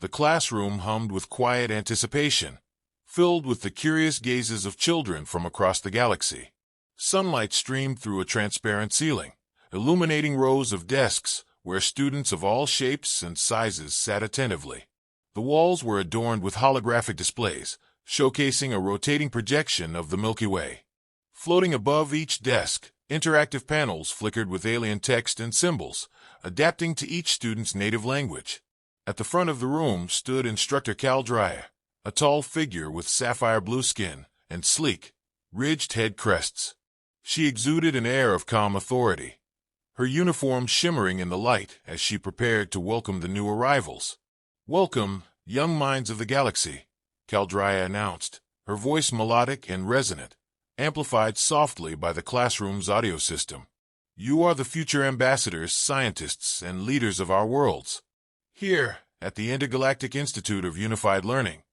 The classroom hummed with quiet anticipation, filled with the curious gazes of children from across the galaxy. Sunlight streamed through a transparent ceiling, illuminating rows of desks where students of all shapes and sizes sat attentively. The walls were adorned with holographic displays, showcasing a rotating projection of the Milky Way. Floating above each desk, interactive panels flickered with alien text and symbols, adapting to each student's native language. At the front of the room stood Instructor Caldria, a tall figure with sapphire blue skin and sleek, ridged head crests. She exuded an air of calm authority, her uniform shimmering in the light as she prepared to welcome the new arrivals. "Welcome, young minds of the galaxy," Caldria announced, her voice melodic and resonant, amplified softly by the classroom's audio system. "You are the future ambassadors, scientists, and leaders of our worlds. Here, at the Intergalactic Institute of Unified Learning,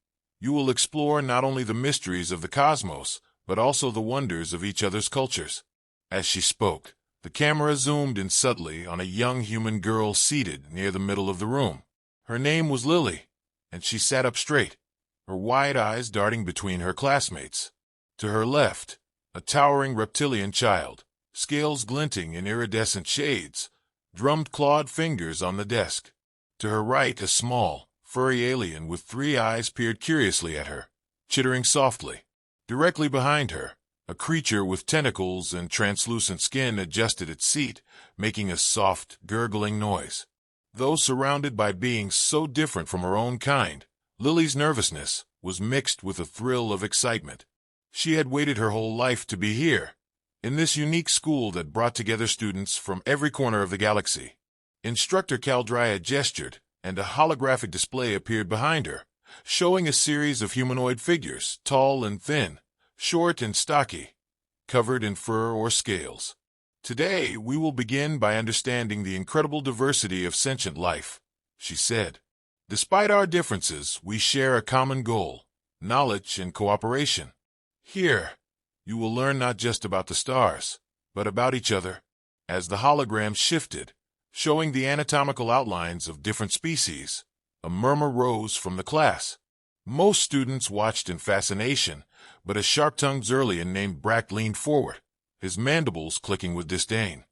you will explore not only the mysteries of the cosmos, but also the wonders of each other's cultures." As she spoke, the camera zoomed in subtly on a young human girl seated near the middle of the room. Her name was Lily, and she sat up straight, her wide eyes darting between her classmates. To her left, a towering reptilian child, scales glinting in iridescent shades, drummed clawed fingers on the desk. To her right, a small, furry alien with 3 eyes peered curiously at her, chittering softly. Directly behind her, a creature with tentacles and translucent skin adjusted its seat, making a soft, gurgling noise. Though surrounded by beings so different from her own kind, Lily's nervousness was mixed with a thrill of excitement. She had waited her whole life to be here, in this unique school that brought together students from every corner of the galaxy. Instructor Caldria gestured, and a holographic display appeared behind her, showing a series of humanoid figures, tall and thin, short and stocky, covered in fur or scales. "Today, we will begin by understanding the incredible diversity of sentient life," she said. "Despite our differences, we share a common goal, knowledge and cooperation. Here, you will learn not just about the stars, but about each other." As the hologram shifted, showing the anatomical outlines of different species, a murmur rose from the class. Most students watched in fascination, but a sharp-tongued Zerlian named Brack leaned forward, his mandibles clicking with disdain.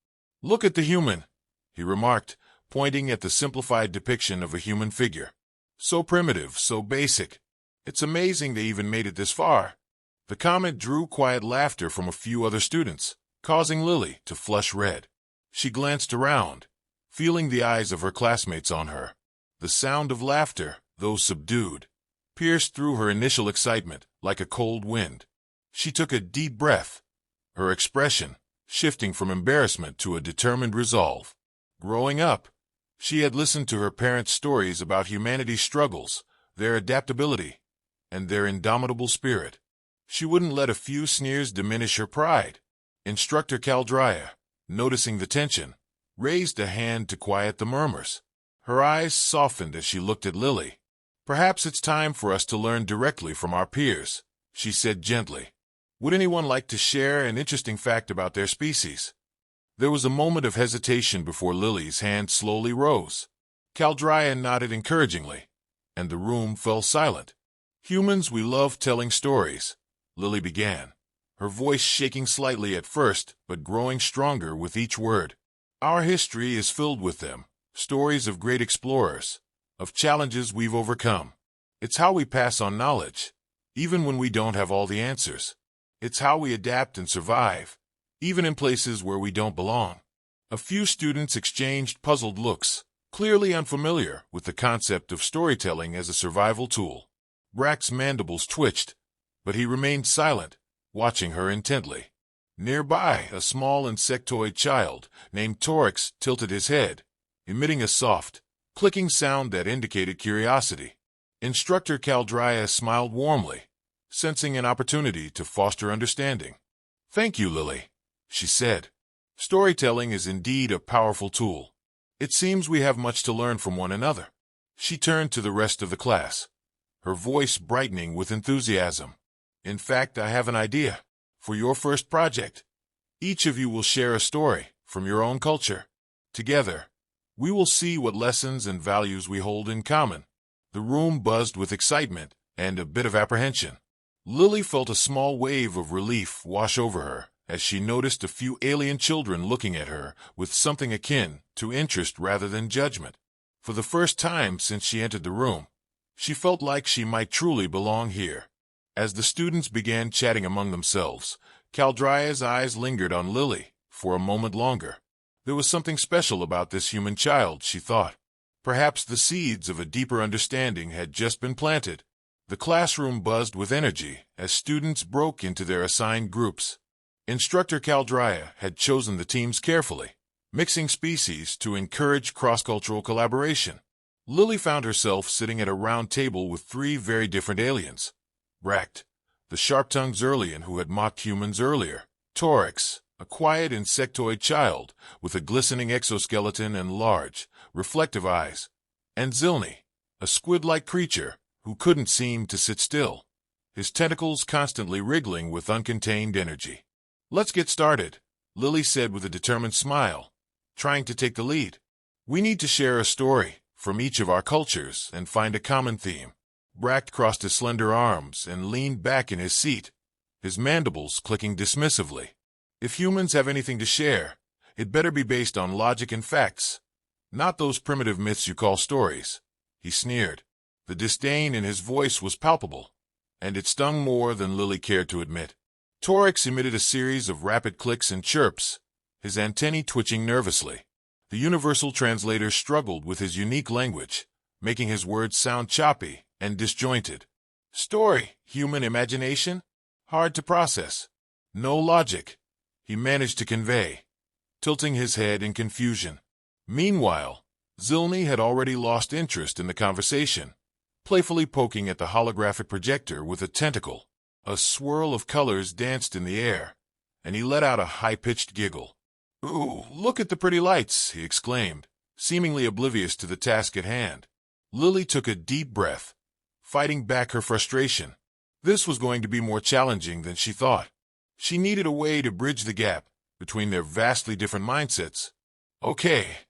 "Look at the human," he remarked, pointing at the simplified depiction of a human figure. "So primitive, so basic. It's amazing they even made it this far." The comment drew quiet laughter from a few other students, causing Lily to flush red. She glanced around, feeling the eyes of her classmates on her. The sound of laughter, though subdued, pierced through her initial excitement like a cold wind. She took a deep breath, her expression shifting from embarrassment to a determined resolve. Growing up, she had listened to her parents' stories about humanity's struggles, their adaptability, and their indomitable spirit. She wouldn't let a few sneers diminish her pride. Instructor Caldria, noticing the tension, raised a hand to quiet the murmurs. Her eyes softened as she looked at Lily. "Perhaps it's time for us to learn directly from our peers," she said gently. "Would anyone like to share an interesting fact about their species?" There was a moment of hesitation before Lily's hand slowly rose. Caldria nodded encouragingly, and the room fell silent. "Humans, we love telling stories," Lily began, her voice shaking slightly at first but growing stronger with each word. "Our history is filled with them, stories of great explorers, of challenges we've overcome. It's how we pass on knowledge, even when we don't have all the answers. It's how we adapt and survive, even in places where we don't belong." A few students exchanged puzzled looks, clearly unfamiliar with the concept of storytelling as a survival tool. Brack's mandibles twitched, but he remained silent, watching her intently. Nearby, a small insectoid child named Torix tilted his head, emitting a soft, clicking sound that indicated curiosity. Instructor Caldria smiled warmly, sensing an opportunity to foster understanding. "Thank you, Lily," she said. "Storytelling is indeed a powerful tool. It seems we have much to learn from one another." She turned to the rest of the class, her voice brightening with enthusiasm. "In fact, I have an idea. For your first project, each of you will share a story from your own culture. Together, we will see what lessons and values we hold in common." The room buzzed with excitement and a bit of apprehension. Lily felt a small wave of relief wash over her as she noticed a few alien children looking at her with something akin to interest rather than judgment. For the first time since she entered the room, she felt like she might truly belong here. As the students began chatting among themselves, Caldria's eyes lingered on Lily for a moment longer. There was something special about this human child, she thought. Perhaps the seeds of a deeper understanding had just been planted. The classroom buzzed with energy as students broke into their assigned groups. Instructor Caldria had chosen the teams carefully, mixing species to encourage cross-cultural collaboration. Lily found herself sitting at a round table with three very different aliens. Bract, the sharp-tongued Zerlian who had mocked humans earlier. Torix, a quiet insectoid child with a glistening exoskeleton and large, reflective eyes. And Zilny, a squid-like creature who couldn't seem to sit still, his tentacles constantly wriggling with uncontained energy. "Let's get started," Lily said with a determined smile, trying to take the lead. "We need to share a story from each of our cultures and find a common theme." Bract crossed his slender arms and leaned back in his seat, his mandibles clicking dismissively. "If humans have anything to share, it better be based on logic and facts, not those primitive myths you call stories," he sneered. The disdain in his voice was palpable, and it stung more than Lily cared to admit. Torix emitted a series of rapid clicks and chirps, his antennae twitching nervously. The universal translator struggled with his unique language, making his words sound choppy and disjointed. Story, human imagination? Hard to process. No logic, he managed to convey, tilting his head in confusion. Meanwhile, Zilny had already lost interest in the conversation, playfully poking at the holographic projector with a tentacle. A swirl of colors danced in the air, and he let out a high-pitched giggle. "Ooh, look at the pretty lights," he exclaimed, seemingly oblivious to the task at hand. Lily took a deep breath, fighting back her frustration. This was going to be more challenging than she thought. She needed a way to bridge the gap between their vastly different mindsets. "Okay,"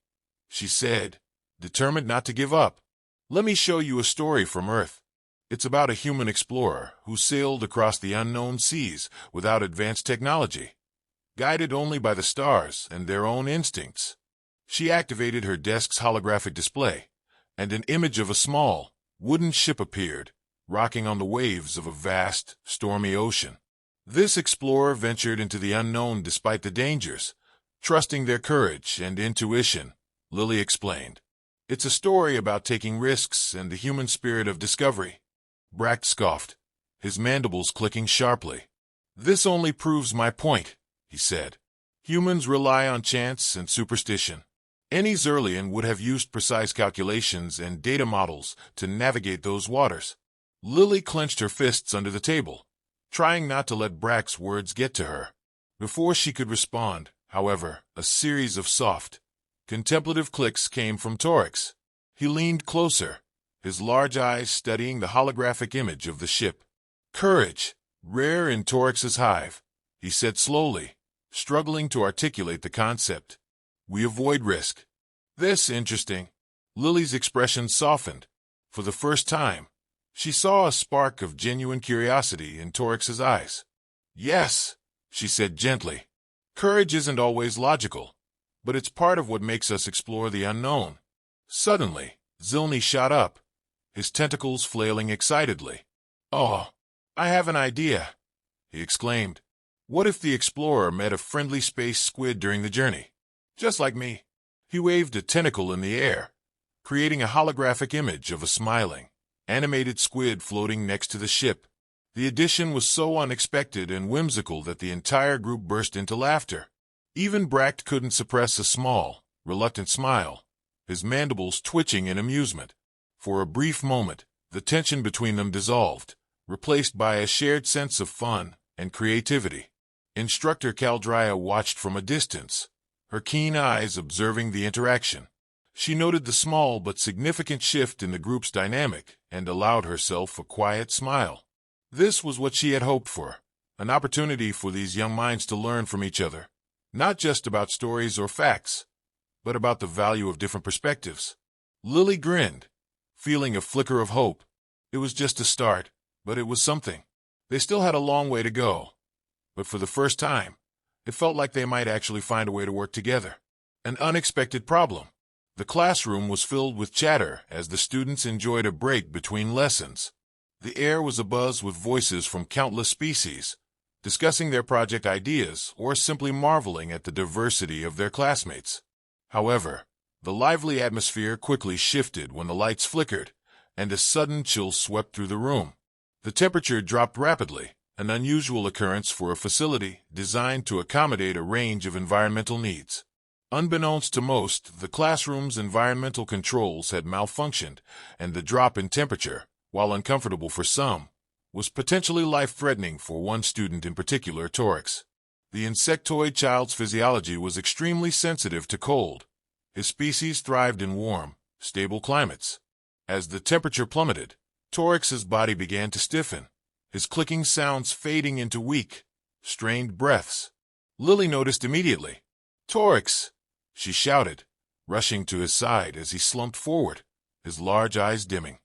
she said, determined not to give up. "Let me show you a story from Earth. It's about a human explorer who sailed across the unknown seas without advanced technology, guided only by the stars and their own instincts." She activated her desk's holographic display, and an image of a small, wooden ship appeared, rocking on the waves of a vast, stormy ocean. This explorer ventured into the unknown despite the dangers, trusting their courage and intuition, Lily explained. "It's a story about taking risks and the human spirit of discovery." Bract scoffed, his mandibles clicking sharply. "This only proves my point," he said. "Humans rely on chance and superstition. Any Zerlian would have used precise calculations and data models to navigate those waters." Lily clenched her fists under the table, trying not to let Bract's words get to her. Before she could respond, however, a series of soft, contemplative clicks came from Torix. He leaned closer, his large eyes studying the holographic image of the ship. "Courage, rare in Torix's hive," he said slowly, struggling to articulate the concept. "We avoid risk." "This interesting." Lily's expression softened. For the first time, she saw a spark of genuine curiosity in Torix's eyes. "Yes," she said gently. "Courage isn't always logical, but it's part of what makes us explore the unknown." Suddenly, Zilny shot up, his tentacles flailing excitedly. "Oh, I have an idea," he exclaimed. "What if the explorer met a friendly space squid during the journey? Just like me." He waved a tentacle in the air, creating a holographic image of a smiling, animated squid floating next to the ship. The addition was so unexpected and whimsical that the entire group burst into laughter. Even Bract couldn't suppress a small, reluctant smile, his mandibles twitching in amusement. For a brief moment, the tension between them dissolved, replaced by a shared sense of fun and creativity. Instructor Caldria watched from a distance, her keen eyes observing the interaction. She noted the small but significant shift in the group's dynamic and allowed herself a quiet smile. This was what she had hoped for, an opportunity for these young minds to learn from each other, not just about stories or facts, but about the value of different perspectives. Lily grinned, feeling a flicker of hope. It was just a start, but it was something. They still had a long way to go. But for the first time, it felt like they might actually find a way to work together. An unexpected problem. The classroom was filled with chatter as the students enjoyed a break between lessons. The air was abuzz with voices from countless species, discussing their project ideas or simply marveling at the diversity of their classmates. However, the lively atmosphere quickly shifted when the lights flickered, and a sudden chill swept through the room. The temperature dropped rapidly, an unusual occurrence for a facility designed to accommodate a range of environmental needs. Unbeknownst to most, the classroom's environmental controls had malfunctioned, and the drop in temperature, while uncomfortable for some, was potentially life-threatening for one student in particular, Torix. The insectoid child's physiology was extremely sensitive to cold. His species thrived in warm, stable climates. As the temperature plummeted, Torix's body began to stiffen, his clicking sounds fading into weak, strained breaths. Lily noticed immediately. "Torix!" she shouted, rushing to his side as he slumped forward, his large eyes dimming.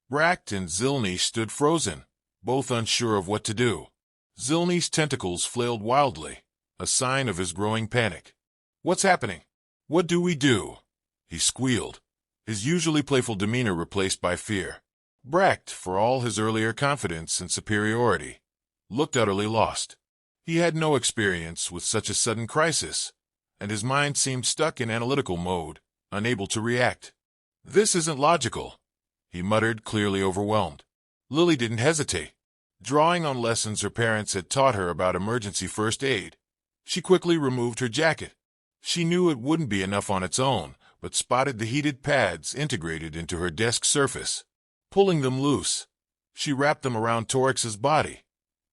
Bract and Zilny stood frozen, both unsure of what to do. Zilny's tentacles flailed wildly, a sign of his growing panic. "What's happening? What do we do?" he squealed, his usually playful demeanor replaced by fear. Bract, for all his earlier confidence and superiority, looked utterly lost. He had no experience with such a sudden crisis, and his mind seemed stuck in analytical mode, unable to react. "This isn't logical," he muttered, clearly overwhelmed. Lily didn't hesitate. Drawing on lessons her parents had taught her about emergency first aid, she quickly removed her jacket. She knew it wouldn't be enough on its own, but spotted the heated pads integrated into her desk surface. Pulling them loose, she wrapped them around Torix's body,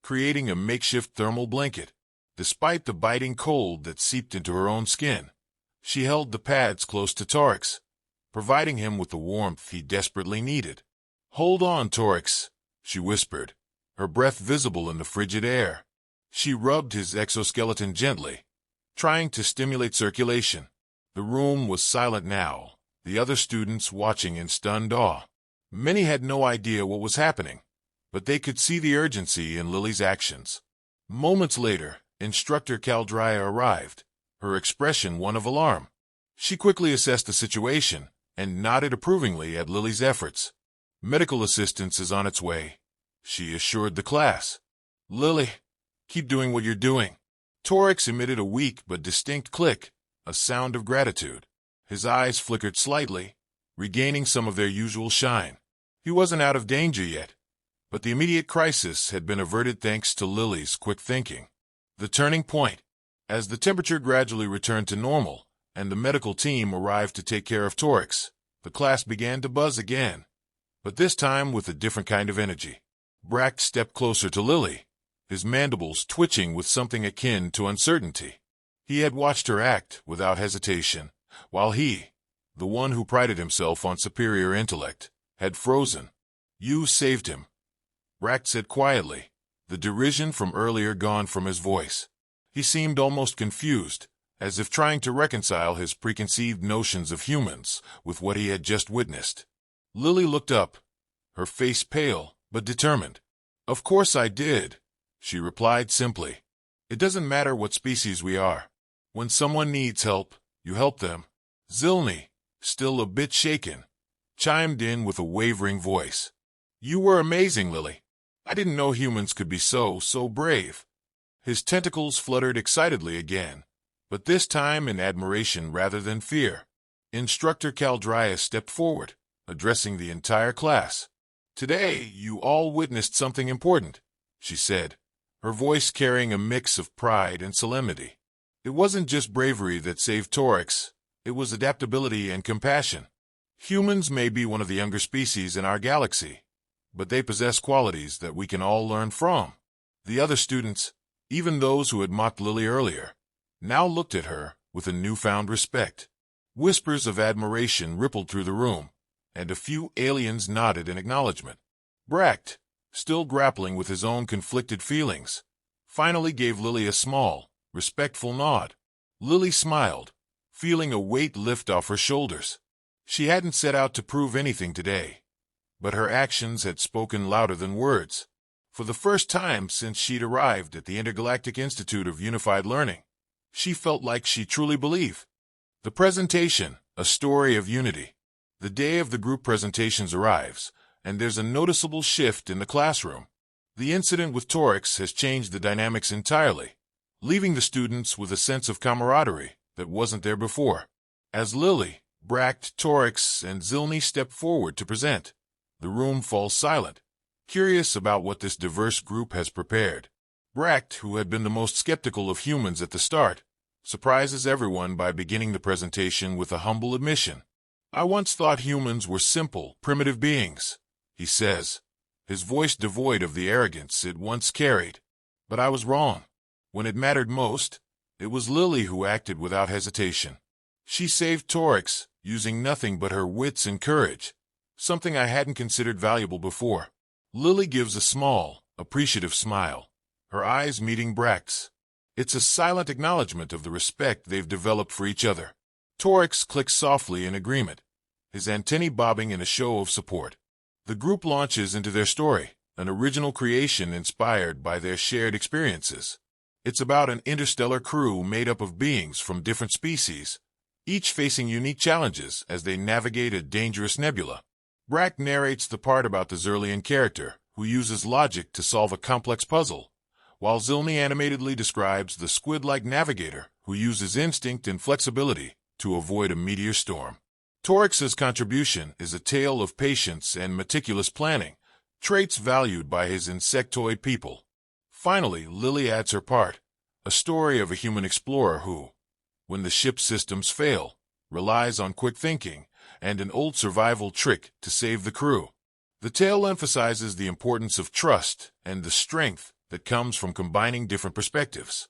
creating a makeshift thermal blanket. Despite the biting cold that seeped into her own skin, she held the pads close to Torix, providing him with the warmth he desperately needed. "Hold on, Torix," she whispered, her breath visible in the frigid air. She rubbed his exoskeleton gently, trying to stimulate circulation. The room was silent now, the other students watching in stunned awe. Many had no idea what was happening, but they could see the urgency in Lily's actions. Moments later, Instructor Caldria arrived, her expression one of alarm. She quickly assessed the situation and nodded approvingly at Lily's efforts. "Medical assistance is on its way," she assured the class. "Lily, keep doing what you're doing." Torix emitted a weak but distinct click, a sound of gratitude. His eyes flickered slightly, regaining some of their usual shine. He wasn't out of danger yet, but the immediate crisis had been averted thanks to Lily's quick thinking. The turning point. As the temperature gradually returned to normal, and the medical team arrived to take care of Torix, the class began to buzz again, but this time with a different kind of energy. Bract stepped closer to Lily, his mandibles twitching with something akin to uncertainty. He had watched her act without hesitation, while he, the one who prided himself on superior intellect, had frozen. "You saved him," Bract said quietly, the derision from earlier gone from his voice. He seemed almost confused, as if trying to reconcile his preconceived notions of humans with what he had just witnessed. Lily looked up, her face pale but determined. "Of course I did," she replied simply. "It doesn't matter what species we are. When someone needs help, you help them." Zilny, still a bit shaken, chimed in with a wavering voice. "You were amazing, Lily. I didn't know humans could be so brave." His tentacles fluttered excitedly again, but this time in admiration rather than fear. Instructor Caldria stepped forward, addressing the entire class. "Today, you all witnessed something important," she said, her voice carrying a mix of pride and solemnity. "It wasn't just bravery that saved Torix, it was adaptability and compassion. Humans may be one of the younger species in our galaxy, but they possess qualities that we can all learn from." The other students, even those who had mocked Lily earlier, now looked at her with a newfound respect. Whispers of admiration rippled through the room, and a few aliens nodded in acknowledgement. Bract, still grappling with his own conflicted feelings, finally gave Lily a small, respectful nod. Lily smiled, feeling a weight lift off her shoulders. She hadn't set out to prove anything today, but her actions had spoken louder than words. For the first time since she'd arrived at the Intergalactic Institute of Unified Learning, she felt like she truly believed. The presentation, a story of unity. The day of the group presentations arrives, and there's a noticeable shift in the classroom. The incident with Torix has changed the dynamics entirely, leaving the students with a sense of camaraderie that wasn't there before. As Lily, Bract, Torix, and Zilny step forward to present, the room falls silent, curious about what this diverse group has prepared. Bract, who had been the most skeptical of humans at the start, surprises everyone by beginning the presentation with a humble admission. "I once thought humans were simple, primitive beings," he says, his voice devoid of the arrogance it once carried. "But I was wrong. When it mattered most, it was Lily who acted without hesitation. She saved Torix, using nothing but her wits and courage, something I hadn't considered valuable before." Lily gives a small, appreciative smile, her eyes meeting Bract's. It's a silent acknowledgement of the respect they've developed for each other. Torix clicks softly in agreement, his antennae bobbing in a show of support. The group launches into their story, an original creation inspired by their shared experiences. It's about an interstellar crew made up of beings from different species, each facing unique challenges as they navigate a dangerous nebula. Bract narrates the part about the Zerlian character, who uses logic to solve a complex puzzle, while Zilny animatedly describes the squid-like navigator, who uses instinct and flexibility to avoid a meteor storm. Torix's contribution is a tale of patience and meticulous planning, traits valued by his insectoid people. Finally, Lily adds her part, a story of a human explorer who, when the ship's systems fail, relies on quick thinking and an old survival trick to save the crew. The tale emphasizes the importance of trust and the strength that comes from combining different perspectives.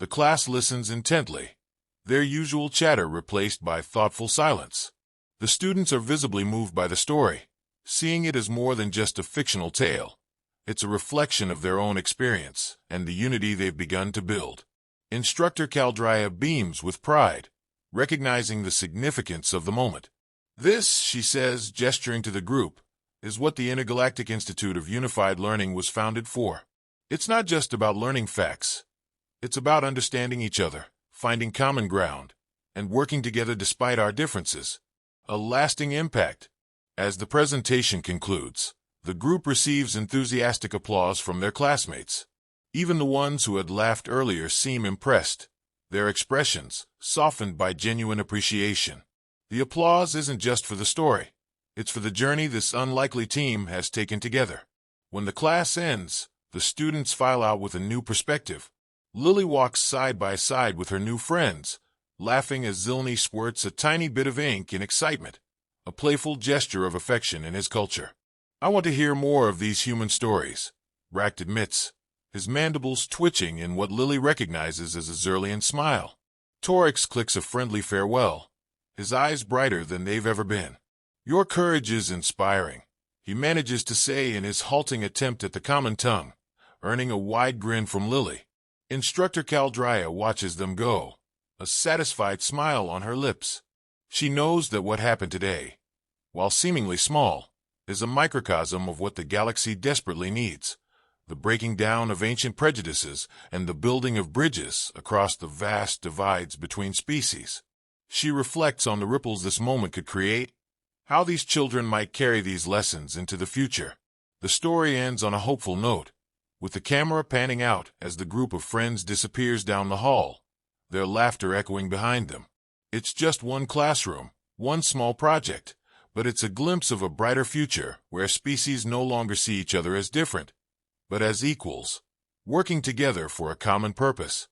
The class listens intently, their usual chatter replaced by thoughtful silence. The students are visibly moved by the story, seeing it as more than just a fictional tale. It's a reflection of their own experience and the unity they've begun to build. Instructor Caldria beams with pride, recognizing the significance of the moment. "This," she says, gesturing to the group, "is what the Intergalactic Institute of Unified Learning was founded for. It's not just about learning facts. It's about understanding each other, finding common ground, and working together despite our differences. A lasting impact." As the presentation concludes, the group receives enthusiastic applause from their classmates. Even the ones who had laughed earlier seem impressed, their expressions softened by genuine appreciation. The applause isn't just for the story. It's for the journey this unlikely team has taken together. When the class ends, the students file out with a new perspective. Lily walks side by side with her new friends, laughing as Zilny squirts a tiny bit of ink in excitement, a playful gesture of affection in his culture. "I want to hear more of these human stories," Bract admits, his mandibles twitching in what Lily recognizes as a Zerlian smile. Torix clicks a friendly farewell, his eyes brighter than they've ever been. "Your courage is inspiring," he manages to say in his halting attempt at the common tongue, earning a wide grin from Lily. Instructor Caldria watches them go, a satisfied smile on her lips. She knows that what happened today, while seemingly small, is a microcosm of what the galaxy desperately needs: the breaking down of ancient prejudices and the building of bridges across the vast divides between species. She reflects on the ripples this moment could create, how these children might carry these lessons into the future. The story ends on a hopeful note, with the camera panning out as the group of friends disappears down the hall, their laughter echoing behind them. It's just one classroom, one small project, but it's a glimpse of a brighter future where species no longer see each other as different, but as equals, working together for a common purpose.